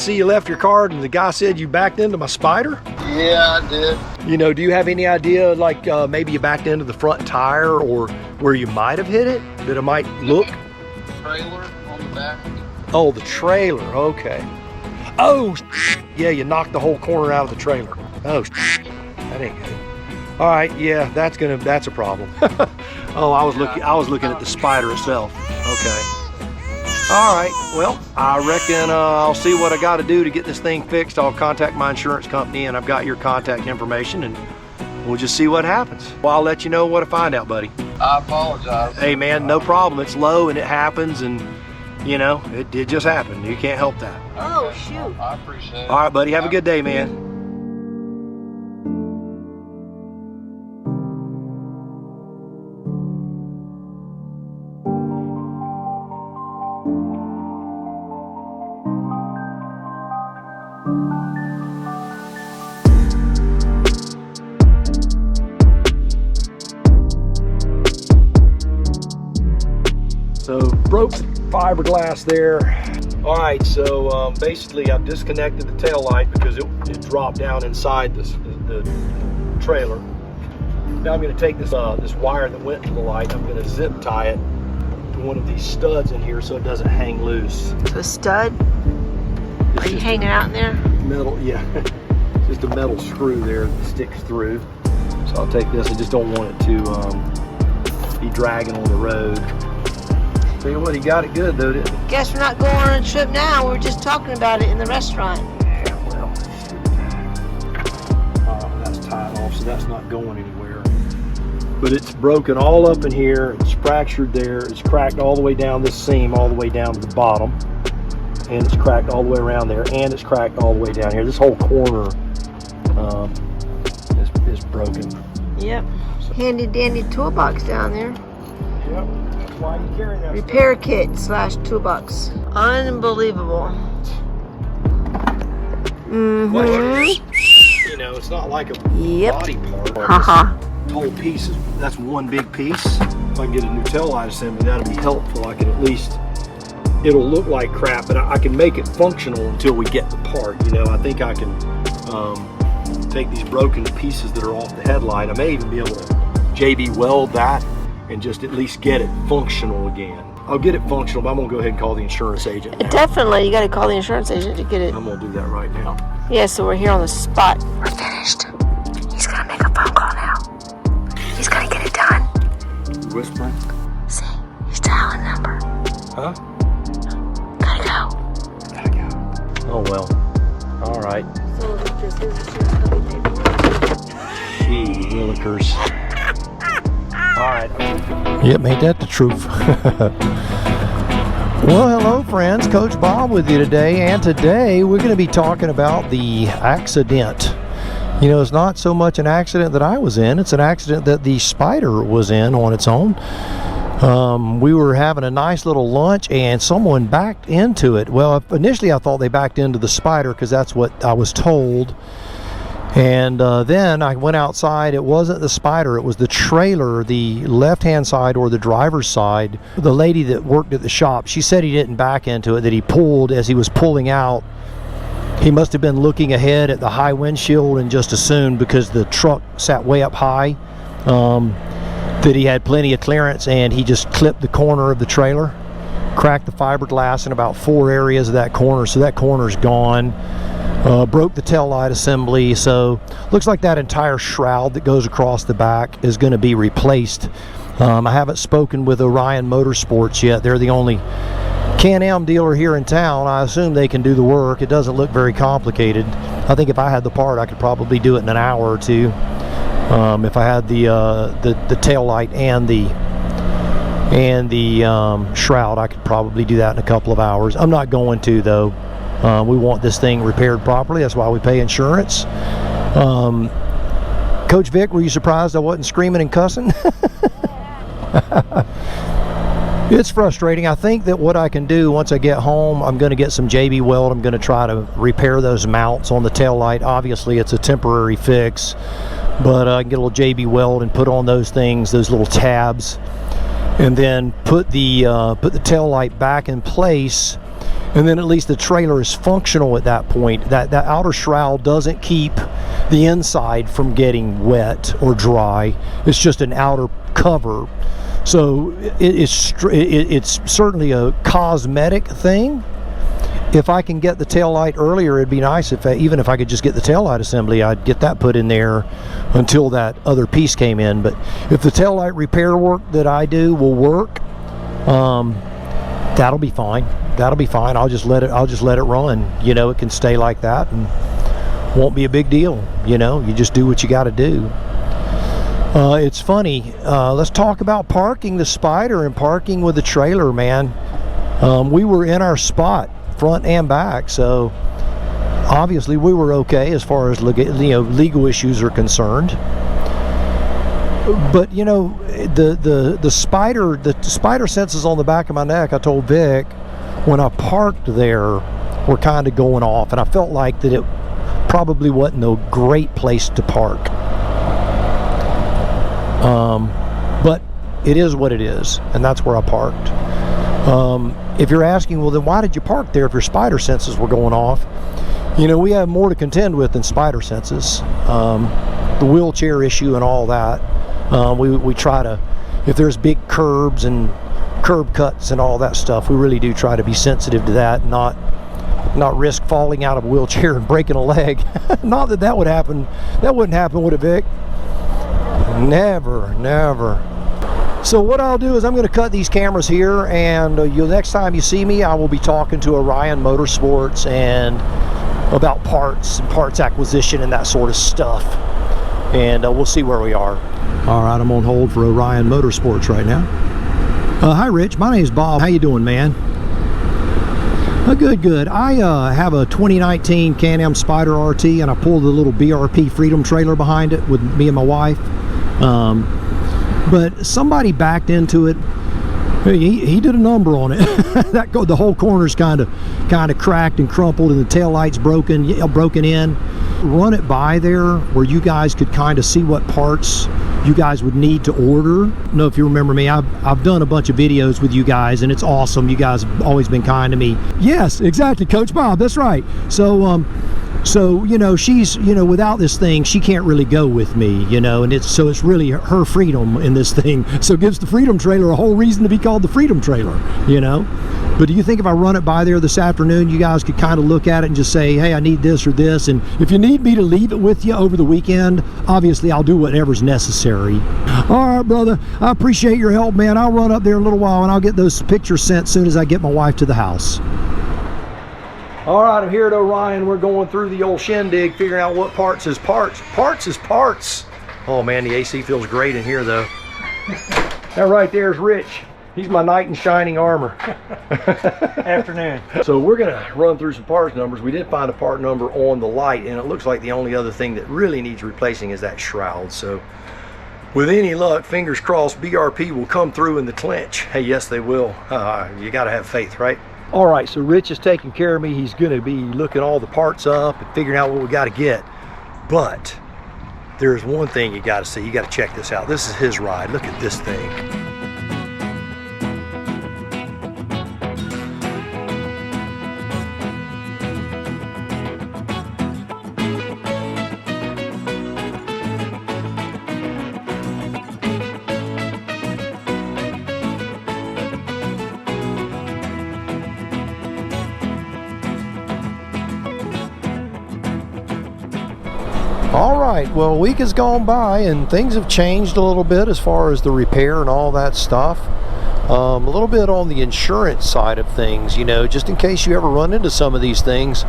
See, you left your card and the guy said you backed into my Spyder? Yeah, I did. You know, do you have any idea, like maybe you backed into the front tire or where you might have hit it, that it might look? Trailer on the back. Oh, the trailer, okay. Oh, yeah, you knocked the whole corner out of the trailer. Oh, that ain't good. All right, yeah, that's a problem. Oh, I was looking at the Spyder itself. Okay. All right, well, I reckon I'll see what I got to do to get this thing fixed. I'll contact my insurance company, and I've got your contact information, and we'll just see what happens. Well, I'll let you know what I find out, buddy. I apologize. Hey, man, no problem. It's low, and it happens, and, you know, it just happened. You can't help that. Oh, shoot. I appreciate it. All right, buddy, have a good day, man. So broke the fiberglass there. All right, so basically I've disconnected the tail light because it dropped down inside the trailer. Now I'm going to take this this wire that went to the light. I'm going to zip tie it to one of these studs in here so it doesn't hang loose. The stud? Are you hanging out in there? Metal, yeah. Just a metal screw there that sticks through. So I'll take this. I just don't want it to be dragging on the road. Tell you what, he got it good though, didn't he? Guess we're not going on a trip now. We were just talking about it in the restaurant. Yeah, well, that's tied off, so that's not going anywhere. But it's broken all up in here. It's fractured there. It's cracked all the way down this seam, all the way down to the bottom. And it's cracked all the way around there. And it's cracked all the way down here. This whole corner is broken. Yep. So. Handy dandy toolbox down there. Yep. Why are you carrying that repair kit / toolbox. Unbelievable. Mm-hmm. Well, you know, it's not like a body part. Haha. Whole piece that's one big piece. If I can get a new tail light assembly, that'll be helpful. I can at least, it'll look like crap, but I can make it functional until we get the part. You know, I think I can take these broken pieces that are off the headlight. I may even be able to JB weld that and just at least get it functional again. I'll get it functional, but I'm gonna go ahead and call the insurance agent now. Definitely, you gotta call the insurance agent to get it. I'm gonna do that right now. Yeah, so we're here on the spot. We're finished. He's gonna make a phone call now. He's gonna get it done. You whispering? See, he's dialing the number. Huh? Gotta go. Oh well. All right. So this is Gee willikers. All right. Yep, ain't that the truth? Well, hello friends, Coach Bob with you today, and today we're going to be talking about the accident. You know, it's not so much an accident that I was in, it's an accident that the Spyder was in on its own. We were having a nice little lunch and someone backed into it. Well, initially I thought they backed into the Spyder because that's what I was told. And then I went outside. It wasn't the Spyder, it was the trailer, the left-hand side or the driver's side. The lady that worked at the shop, she said he didn't back into it, that he pulled as he was pulling out. He must have been looking ahead at the high windshield and just assumed, because the truck sat way up high, that he had plenty of clearance, and he just clipped the corner of the trailer, cracked the fiberglass in about 4 areas of that corner, so that corner's gone. Broke the tail light assembly, so looks like that entire shroud that goes across the back is going to be replaced. I haven't spoken with Orion Motorsports yet. They're the only CanAm dealer here in town. I assume they can do the work. It doesn't look very complicated. I think if I had the part, I could probably do it in an hour or two. If I had the tail light and the shroud, I could probably do that in a couple of hours. I'm not going to though. We want this thing repaired properly. That's why we pay insurance. Coach Vic, were you surprised I wasn't screaming and cussing? It's frustrating. I think that what I can do once I get home, I'm going to get some JB weld. I'm going to try to repair those mounts on the tail light. Obviously, it's a temporary fix, but I can get a little JB weld and put on those things, those little tabs, and then put the tail light back in place. and then at least the trailer is functional at that point. That outer shroud doesn't keep the inside from getting wet or dry. It's just an outer cover. So it's certainly a cosmetic thing. If I can get the taillight earlier, it'd be nice even if I could just get the taillight assembly, I'd get that put in there until that other piece came in. But if the taillight repair work that I do will work, that'll be fine. That'll be fine. I'll just let it run. You know, it can stay like that and won't be a big deal. You know, you just do what you got to do. It's funny. Let's talk about parking the Spyder and parking with the trailer, man. We were in our spot, front and back, so obviously we were okay as far as legal issues are concerned. But you know, the Spyder senses on the back of my neck, I told Vic, when I parked there, were kind of going off, and I felt like that it probably wasn't a great place to park. But it is what it is, and that's where I parked. If you're asking, well, then why did you park there if your Spyder senses were going off? You know, we have more to contend with than Spyder senses. The wheelchair issue and all that. We try to, if there's big curbs and curb cuts and all that stuff, we really do try to be sensitive to that, not risk falling out of a wheelchair and breaking a leg. Not that would happen. That wouldn't happen, would it, Vic? Never, never. So what I'll do is I'm going to cut these cameras here, and next time you see me, I will be talking to Orion Motorsports and about parts and parts acquisition and that sort of stuff. And we'll see where we are. All right, I'm on hold for Orion Motorsports right now. Hi, Rich. My name's Bob. How you doing, man? Good. I have a 2019 CanAm Spyder RT, and I pulled the little BRP Freedom trailer behind it with me and my wife. But somebody backed into it. He did a number on it. The whole corner's kind of cracked and crumpled, and the tail light's broken in. Run it by there where you guys could kind of see what parts you guys would need to order. I don't know if you remember me. I've done a bunch of videos with you guys, and it's awesome. You guys have always been kind to me. Yes, exactly, Coach Bob. That's right. So you know, she's, you know, without this thing, she can't really go with me, you know, and it's really her freedom in this thing. So it gives the Freedom trailer a whole reason to be called the Freedom trailer, you know. But do you think if I run it by there this afternoon, you guys could kind of look at it and just say, hey, I need this or this, and if you need me to leave it with you over the weekend, obviously I'll do whatever's necessary. All right, brother, I appreciate your help, man. I'll run up there in a little while, and I'll get those pictures sent as soon as I get my wife to the house. All right, I'm here at Orion. We're going through the old shindig, figuring out what parts is parts. Parts is parts. Oh man, the AC feels great in here though. That right there is Rich. He's my knight in shining armor. Afternoon. So we're gonna run through some parts numbers. We did find a part number on the light, and it looks like the only other thing that really needs replacing is that shroud. So with any luck, fingers crossed, BRP will come through in the clinch. Hey, yes they will. You gotta have faith, right? All right, so Rich is taking care of me. He's gonna be looking all the parts up and figuring out what we gotta get. But there's one thing you gotta see. You gotta check this out. This is his ride. Look at this thing. All right, well, a week has gone by and things have changed a little bit as far as the repair and all that stuff. A little bit on the insurance side of things, you know, just in case you ever run into some of these things.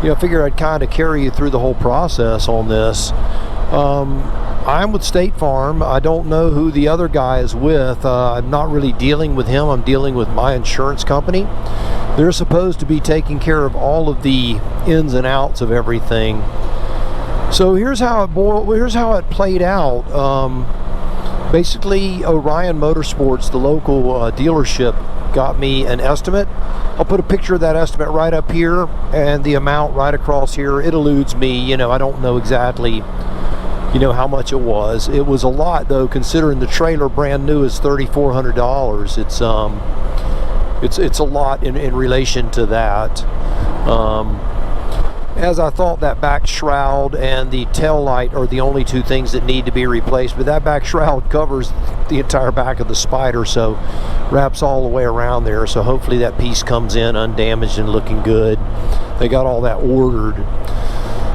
You know, I figure I'd kind of carry you through the whole process on this. I'm with State Farm. I don't know who the other guy is with. I'm not really dealing with him. I'm dealing with my insurance company. They're supposed to be taking care of all of the ins and outs of everything. So here's how it played out. Basically, Orion Motorsports, the local dealership, got me an estimate. I'll put a picture of that estimate right up here, and the amount right across here. It eludes me, you know, I don't know exactly, you know, how much it was. It was a lot though, considering the trailer brand new is $3,400. It's it's a lot in relation to that. As I thought, that back shroud and the tail light are the only two things that need to be replaced, but that back shroud covers the entire back of the Spyder, so wraps all the way around there, so hopefully that piece comes in undamaged and looking good. They got all that ordered.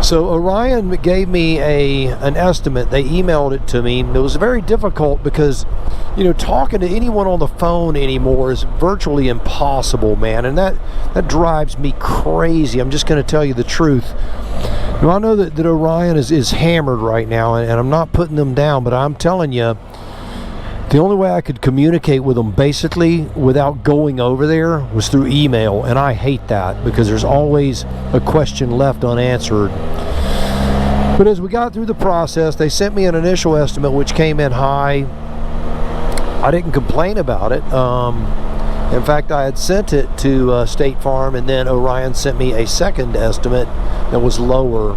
So Orion gave me an estimate. They emailed it to me. It was very difficult because, you know, talking to anyone on the phone anymore is virtually impossible, man, and that drives me crazy. I'm just going to tell you the truth. Now, I know that Orion is hammered right now, and I'm not putting them down, but I'm telling you, the only way I could communicate with them basically without going over there was through email, and I hate that because there's always a question left unanswered. But as we got through the process, they sent me an initial estimate which came in high. I didn't complain about it. In fact, I had sent it to State Farm, and then Orion sent me a second estimate that was lower.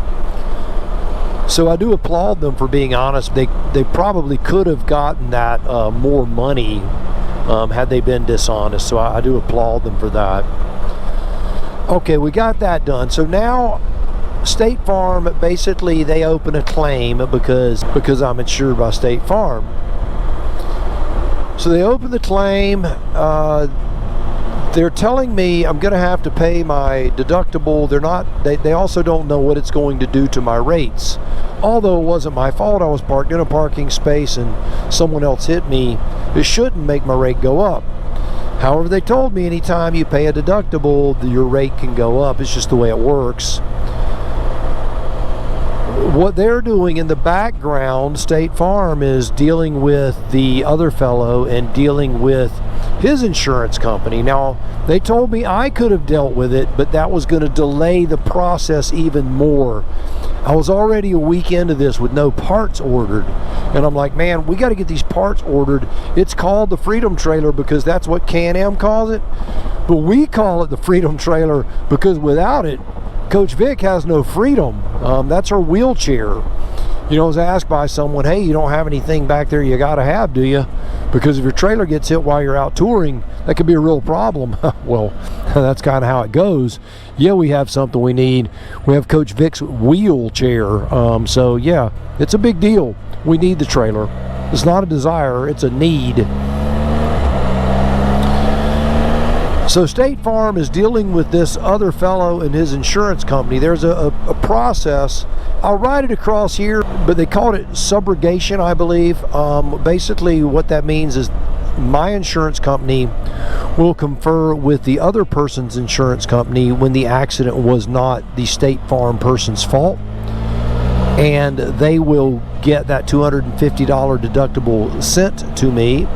So I do applaud them for being honest. They probably could have gotten that more money had they been dishonest. So I do applaud them for that. Okay, we got that done. So now State Farm, basically they open a claim because I'm insured by State Farm. So they open the claim. They're telling me I'm going to have to pay my deductible. They also don't know what it's going to do to my rates. Although it wasn't my fault, I was parked in a parking space and someone else hit me, it shouldn't make my rate go up. However, they told me anytime you pay a deductible, your rate can go up. It's just the way it works. What they're doing in the background, State Farm, is dealing with the other fellow and dealing with his insurance company. Now, they told me I could have dealt with it, but that was going to delay the process even more. I was already a week into this with no parts ordered, and I'm like, man, we got to get these parts ordered. It's called the Freedom Trailer because that's what CanAm calls it, but we call it the Freedom Trailer because without it, Coach Vic has no freedom. That's her wheelchair. You know, I was asked by someone, hey, you don't have anything back there you got to have, do you? Because if your trailer gets hit while you're out touring, that could be a real problem. Well, that's kind of how it goes. Yeah, we have something we need. We have Coach Vic's wheelchair. So, yeah, it's a big deal. We need the trailer. It's not a desire, it's a need. So State Farm is dealing with this other fellow and his insurance company. There's a process. I'll write it across here, but they called it subrogation, I believe. Basically what that means is my insurance company will confer with the other person's insurance company when the accident was not the State Farm person's fault, and they will get that $250 deductible sent to me.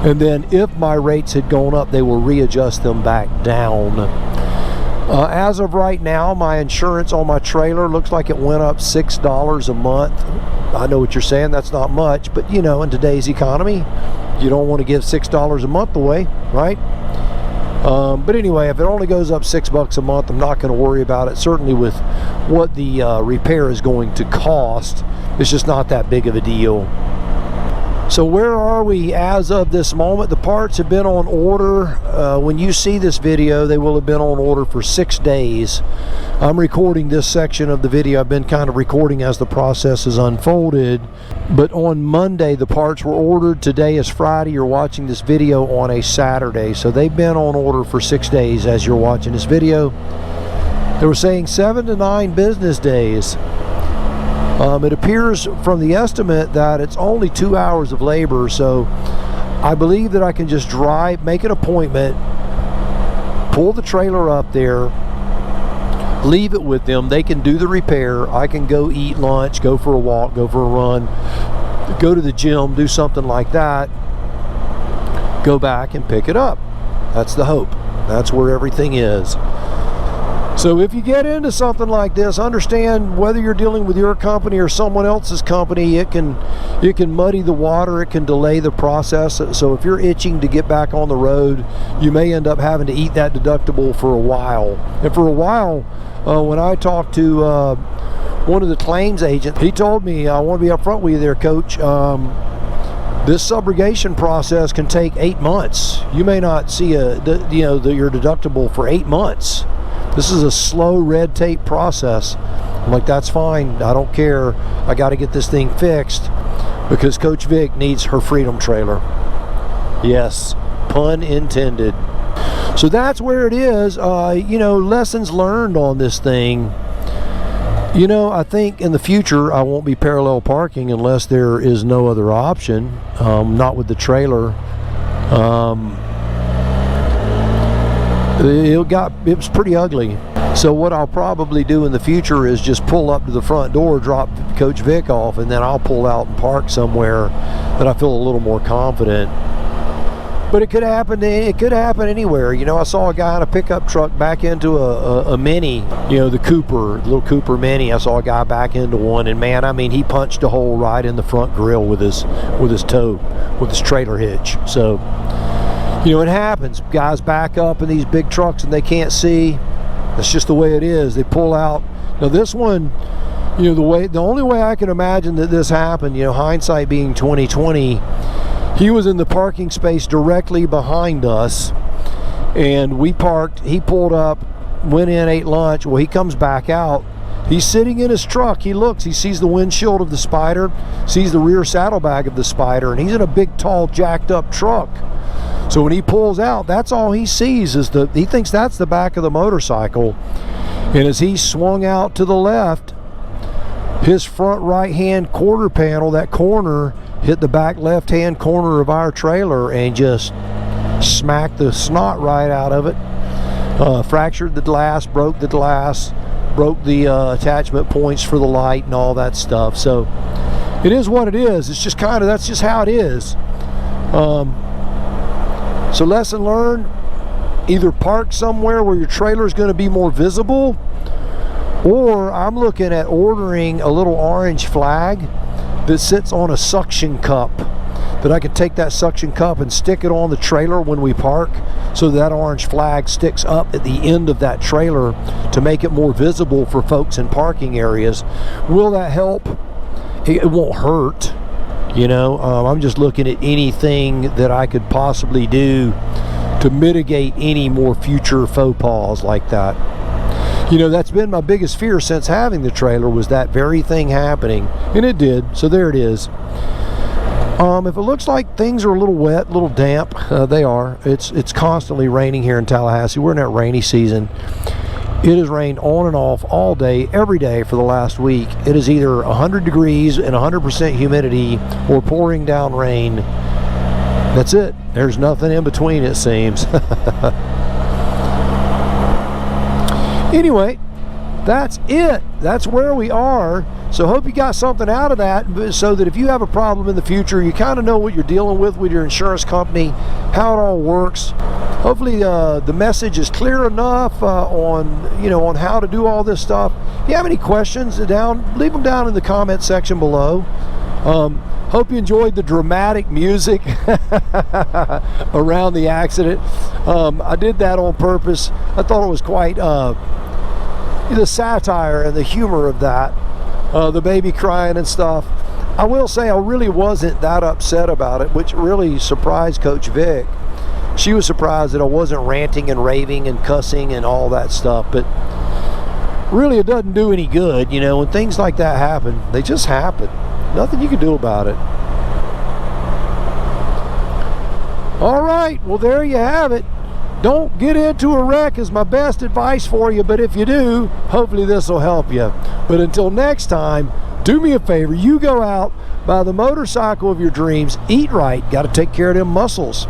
And then if my rates had gone up, they will readjust them back down. As of right now, my insurance on my trailer looks like it went up $6 a month. I know what you're saying, that's not much, but you know, in today's economy, you don't want to give $6 a month away, right? But anyway, if it only goes up $6 a month, I'm not going to worry about it. Certainly with what the repair is going to cost, it's just not that big of a deal. So where are we as of this moment? The parts have been on order. When you see this video, they will have been on order for 6 days. I'm recording this section of the video. I've been kind of recording as the process has unfolded. But on Monday, the parts were ordered. Today is Friday. You're watching this video on a Saturday. So they've been on order for 6 days as you're watching this video. They were saying 7 to 9 business days. It appears from the estimate that it's only 2 hours of labor, so I believe that I can just drive, make an appointment, pull the trailer up there, leave it with them. They can do the repair. I can go eat lunch, go for a walk, go for a run, go to the gym, do something like that, go back and pick it up. That's the hope. That's where everything is. So if you get into something like this, understand whether you're dealing with your company or someone else's company, it can muddy the water, it can delay the process. So if you're itching to get back on the road, you may end up having to eat that deductible for a while. And for a while, when I talked to one of the claims agents, he told me, I want to be up front with you there, Coach. This subrogation process can take 8 months. You may not see your deductible for 8 months. This is a slow red tape process. I'm like, that's fine. I don't care. I got to get this thing fixed because Coach Vic needs her Freedom trailer. Yes, pun intended. So that's where it is. Lessons learned on this thing. I think in the future I won't be parallel parking unless there is no other option. Not with the trailer. It was pretty ugly. So what I'll probably do in the future is just pull up to the front door, drop Coach Vic off, and then I'll pull out and park somewhere that I feel a little more confident. But it could happen. It could happen anywhere. I saw a guy in a pickup truck back into a Mini. The little Cooper Mini. I saw a guy back into one, and man, I mean, he punched a hole right in the front grill with his trailer hitch. So, it happens. Guys back up in these big trucks and they can't see. That's just the way it is. They pull out. Now this one, the only way I can imagine that this happened, hindsight being 2020. He was in the parking space directly behind us, and we parked. He pulled up, went in, ate lunch. Well, he comes back out. He's sitting in his truck. He looks. He sees the windshield of the Spyder, sees the rear saddlebag of the Spyder, and he's in a big, tall, jacked-up truck. So when he pulls out, that's all he sees is he thinks that's the back of the motorcycle. And as he swung out to the left, his front right-hand quarter panel, that corner, hit the back left-hand corner of our trailer and just smacked the snot right out of it. Fractured the glass, broke the attachment points for the light and all that stuff. So it is what it is. It's just that's just how it is. So lesson learned, either park somewhere where your trailer is going to be more visible, or I'm looking at ordering a little orange flag that sits on a suction cup, that I can take that suction cup and stick it on the trailer when we park, so that orange flag sticks up at the end of that trailer to make it more visible for folks in parking areas. Will that help? It won't hurt. I'm just looking at anything that I could possibly do to mitigate any more future faux pas like that. That's been my biggest fear since having the trailer, was that very thing happening, and it did. So there it is. If it looks like things are a little wet, a little damp, they are. It's constantly raining here in Tallahassee. We're in that rainy season. It has rained on and off all day, every day for the last week. It is either 100 degrees and 100% humidity or pouring down rain. That's it. There's nothing in between, it seems. Anyway, that's it. That's where we are. So hope you got something out of that, so that if you have a problem in the future, you kind of know what you're dealing with your insurance company, how it all works. Hopefully the message is clear enough on how to do all this stuff. If you have any questions, leave them down in the comment section below. Hope you enjoyed the dramatic music around the accident. I did that on purpose. I thought it was quite the satire and the humor of that, the baby crying and stuff. I will say I really wasn't that upset about it, which really surprised Coach Vic. She was surprised that I wasn't ranting and raving and cussing and all that stuff, but really it doesn't do any good. When things like that happen, they just happen. Nothing you can do about it. All right, well, there you have it. Don't get into a wreck is my best advice for you, but if you do, hopefully this will help you. But until next time, do me a favor. You go out, buy the motorcycle of your dreams, eat right. Got to take care of them muscles.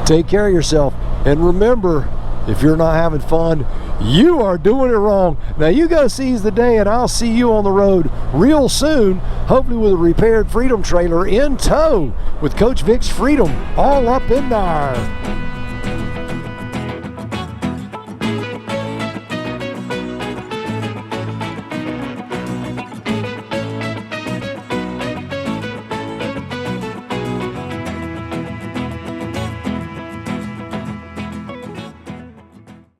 Take care of yourself. And remember, if you're not having fun, you are doing it wrong. Now you go seize the day, and I'll see you on the road real soon, hopefully with a repaired Freedom trailer in tow with Coach Vic's Freedom all up in there.